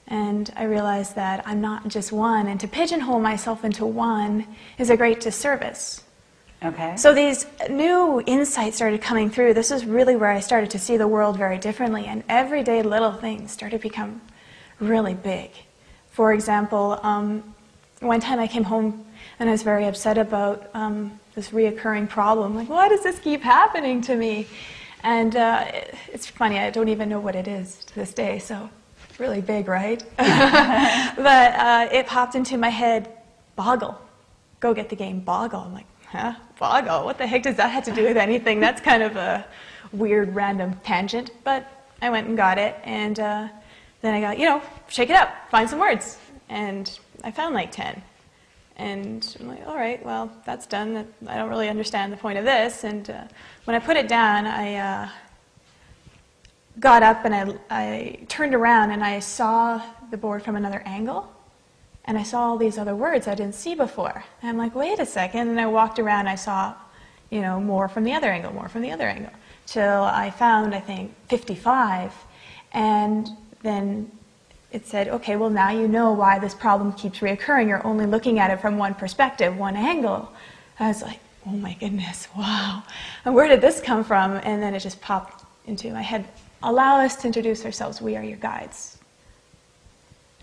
And I realized that I'm not just one, and to pigeonhole myself into one is a great disservice. Okay. So these new insights started coming through. This is really where I started to see the world very differently, and everyday little things started to become really big. For example, one time I came home and I was very upset about this reoccurring problem. Like, why does this keep happening to me? And it's funny, I don't even know what it is to this day, so really big, right? But it popped into my head, Boggle. Go get the game Boggle. I'm like, huh? Boggle? What the heck does that have to do with anything? That's kind of a weird, random tangent. But I went and got it, and then I got, shake it up, find some words. And I found like 10. And I'm like, all right, well, that's done. I don't really understand the point of this. And when I put it down, I got up and I turned around and I saw the board from another angle. And I saw all these other words I didn't see before. And I'm like, wait a second. And I walked around and I saw, more from the other angle, more from the other angle. Till I found, I think, 55. And then it said, okay, well, now you know why this problem keeps reoccurring. You're only looking at it from one perspective, one angle. I was like, oh my goodness, wow. And where did this come from? And then it just popped into my head. Allow us to introduce ourselves. We are your guides.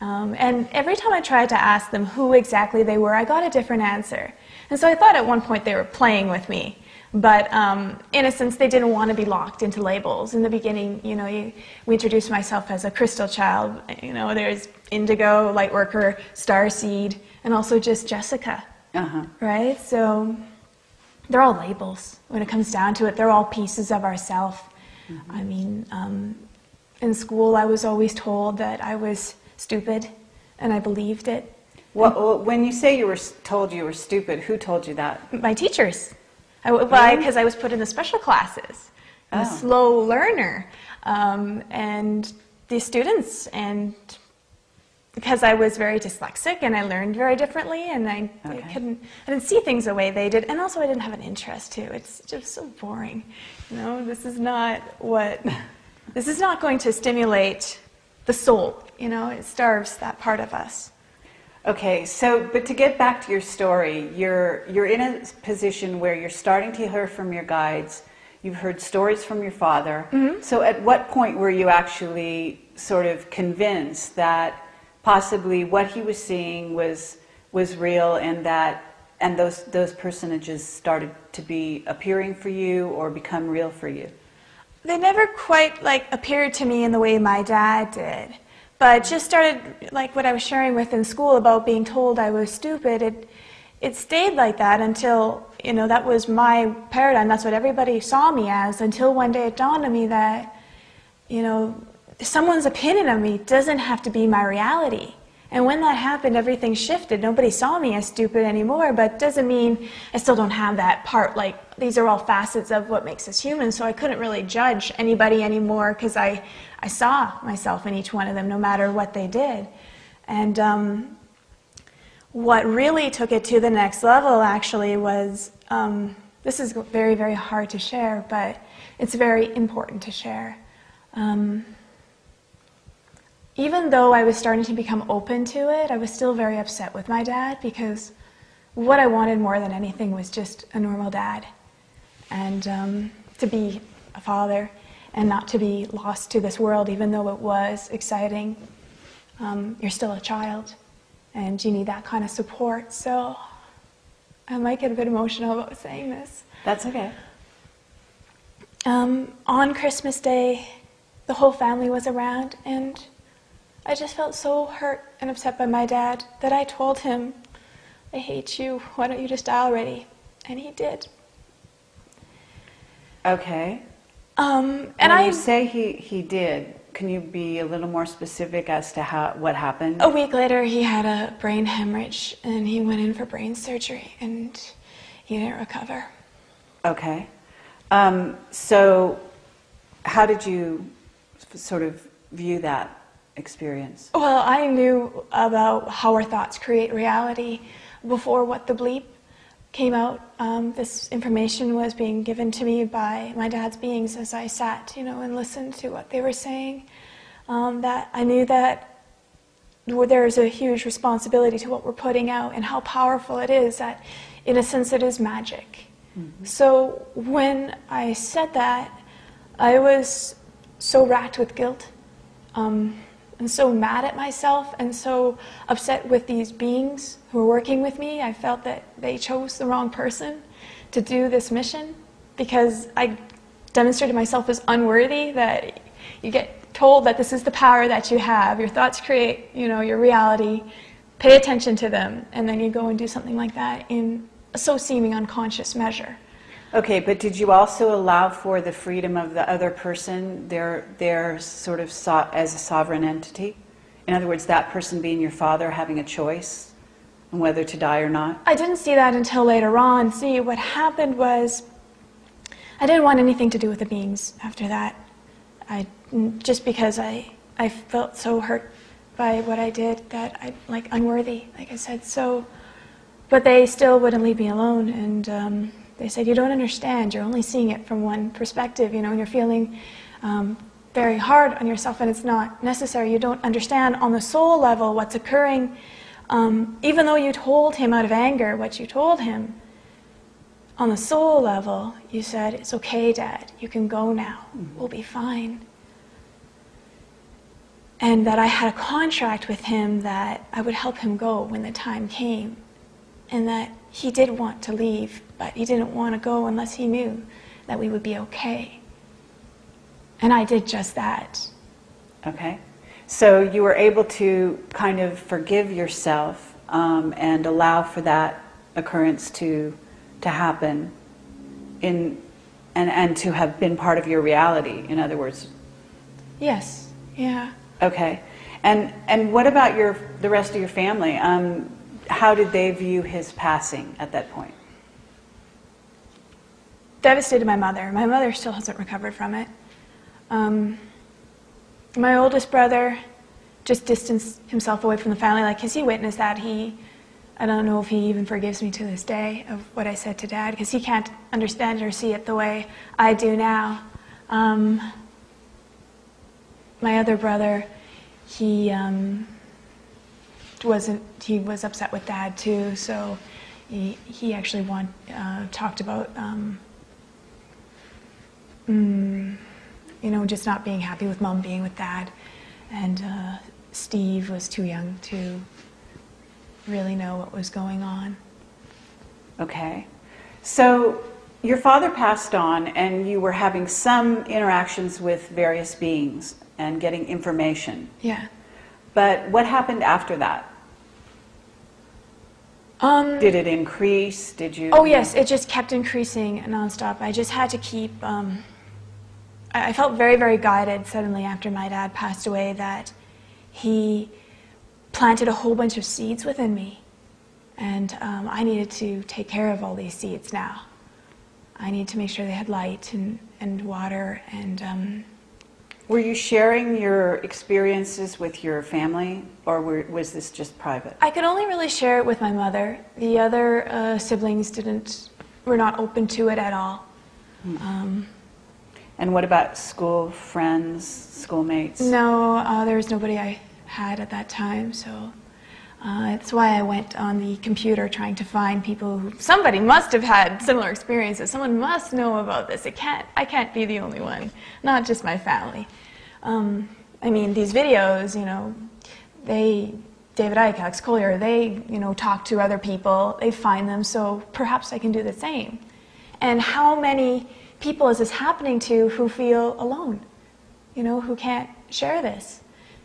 And every time I tried to ask them who exactly they were, I got a different answer. And so I thought at one point they were playing with me. But in a sense, they didn't want to be locked into labels. In the beginning, we introduced myself as a crystal child. There's indigo, light worker, starseed, and also just Jessica. Right? So they're all labels. When it comes down to it, they're all pieces of ourself. I mean, in school, I was always told that I was stupid, and I believed it. Well, when you say you were told you were stupid, who told you that? My teachers. Because I was put in the special classes. I'm a slow learner. And the students, and because I was very dyslexic and I learned very differently, and I didn't see things the way they did, and also I didn't have an interest too. It's just so boring. This is not going to stimulate the soul. It starves that part of us. Okay, but to get back to your story, you're in a position where you're starting to hear from your guides. You've heard stories from your father. So at what point were you actually sort of convinced that possibly what he was seeing was real, and those personages started to be appearing for you or become real for you? They never quite appeared to me in the way my dad did. But just started, like what I was sharing with in school about being told I was stupid, it stayed like that until, that was my paradigm. That's what everybody saw me as, until one day it dawned on me that, someone's opinion of me doesn't have to be my reality. And when that happened, everything shifted. Nobody saw me as stupid anymore, but doesn't mean I still don't have that part. Like, these are all facets of what makes us human, so I couldn't really judge anybody anymore because I saw myself in each one of them, no matter what they did. And what really took it to the next level, actually, was, this is very, very hard to share, but it's very important to share. Even though I was starting to become open to it, I was still very upset with my dad, because what I wanted more than anything was just a normal dad, and to be a father, and not to be lost to this world, even though it was exciting. You're still a child, and you need that kind of support. So I might get a bit emotional about saying this. That's okay. On Christmas Day, the whole family was around, and I just felt so hurt and upset by my dad that I told him, I hate you, why don't you just die already? And he did. Okay. And when you say he did, can you be a little more specific as to what happened? A week later, he had a brain hemorrhage, and he went in for brain surgery, and he didn't recover. Okay. So how did you sort of view that experience? Well, I knew about how our thoughts create reality before What the Bleep came out. This information was being given to me by my dad's beings as I sat, and listened to what they were saying. that I knew that there is a huge responsibility to what we're putting out and how powerful it is, that in a sense it is magic. Mm-hmm. So when I said that, I was so racked with guilt, and so mad at myself, and so upset with these beings who were working with me. I felt that they chose the wrong person to do this mission, because I demonstrated myself as unworthy, that you get told that this is the power that you have. Your thoughts create, your reality. Pay attention to them, and then you go and do something like that in a so seeming unconscious measure. Okay, but did you also allow for the freedom of the other person, their sort of as a sovereign entity? In other words, that person being your father having a choice on whether to die or not? I didn't see that until later on. See, what happened was I didn't want anything to do with the beings after that. Just because I felt so hurt by what I did, that I'm unworthy, like I said. So, but they still wouldn't leave me alone, and they said, you don't understand, you're only seeing it from one perspective, and you're feeling very hard on yourself, and it's not necessary. You don't understand on the soul level what's occurring. Even though you told him out of anger what you told him, on the soul level, you said, it's okay, Dad, you can go now, we'll be fine. And that I had a contract with him that I would help him go when the time came, and that he did want to leave, but he didn't want to go unless he knew that we would be okay. And I did just that. Okay. So you were able to kind of forgive yourself and allow for that occurrence to happen and to have been part of your reality, in other words. Yes. Yeah. Okay. And what about the rest of your family? How did they view his passing at that point? Devastated my mother. My mother still hasn't recovered from it. My oldest brother just distanced himself away from the family. Because he witnessed that. I don't know if he even forgives me to this day of what I said to Dad, because he can't understand it or see it the way I do now. My other brother, he was upset with Dad too, so he actually talked about just not being happy with Mom being with Dad, and Steve was too young to really know what was going on. Okay, so your father passed on, and you were having some interactions with various beings and getting information. Yeah. But what happened after that? Did it increase? Did you? Oh yes, it just kept increasing nonstop. I just had to keep. I felt very, very guided suddenly after my dad passed away, that he planted a whole bunch of seeds within me, and I needed to take care of all these seeds now. I needed to make sure they had light and water and. Were you sharing your experiences with your family, or was this just private? I could only really share it with my mother. The other siblings were not open to it at all. And what about school friends, schoolmates? No, there was nobody I had at that time, so that's why I went on the computer trying to find people somebody must have had similar experiences. Someone must know about this. I can't be the only one, not just my family. These videos, David Icke, Alex Collier, they, talk to other people, they find them, so perhaps I can do the same. And how many people is this happening to who feel alone, who can't share this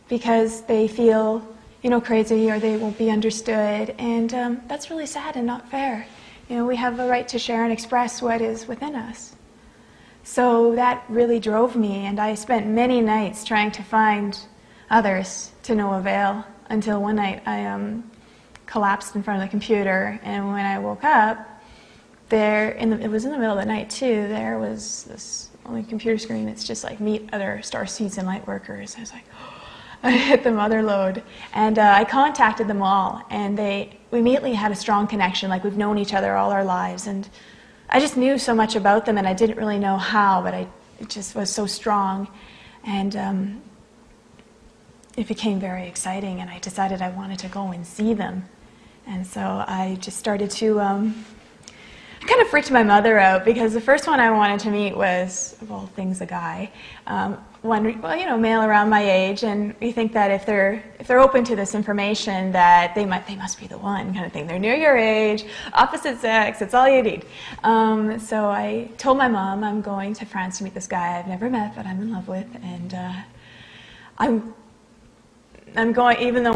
because they feel, crazy, or they won't be understood, and that's really sad and not fair. We have a right to share and express what is within us. So that really drove me, and I spent many nights trying to find others to no avail, until one night I collapsed in front of the computer, and when I woke up, it was in the middle of the night too, there was this on the computer screen, it's just like meet other starseeds and light workers. I was like, I hit the mother lode, and I contacted them all, and we immediately had a strong connection, like we've known each other all our lives, and I just knew so much about them, and I didn't really know how, but it just was so strong. And it became very exciting, and I decided I wanted to go and see them. And so I just started to, I kind of freaked my mother out, because the first one I wanted to meet was, of all things, a guy. One, well, you know, male around my age, and you think that if they're open to this information, that they must be the one, kind of thing. They're near your age, opposite sex, it's all you need. So I told my mom I'm going to France to meet this guy I've never met, but I'm in love with, and I'm going, even though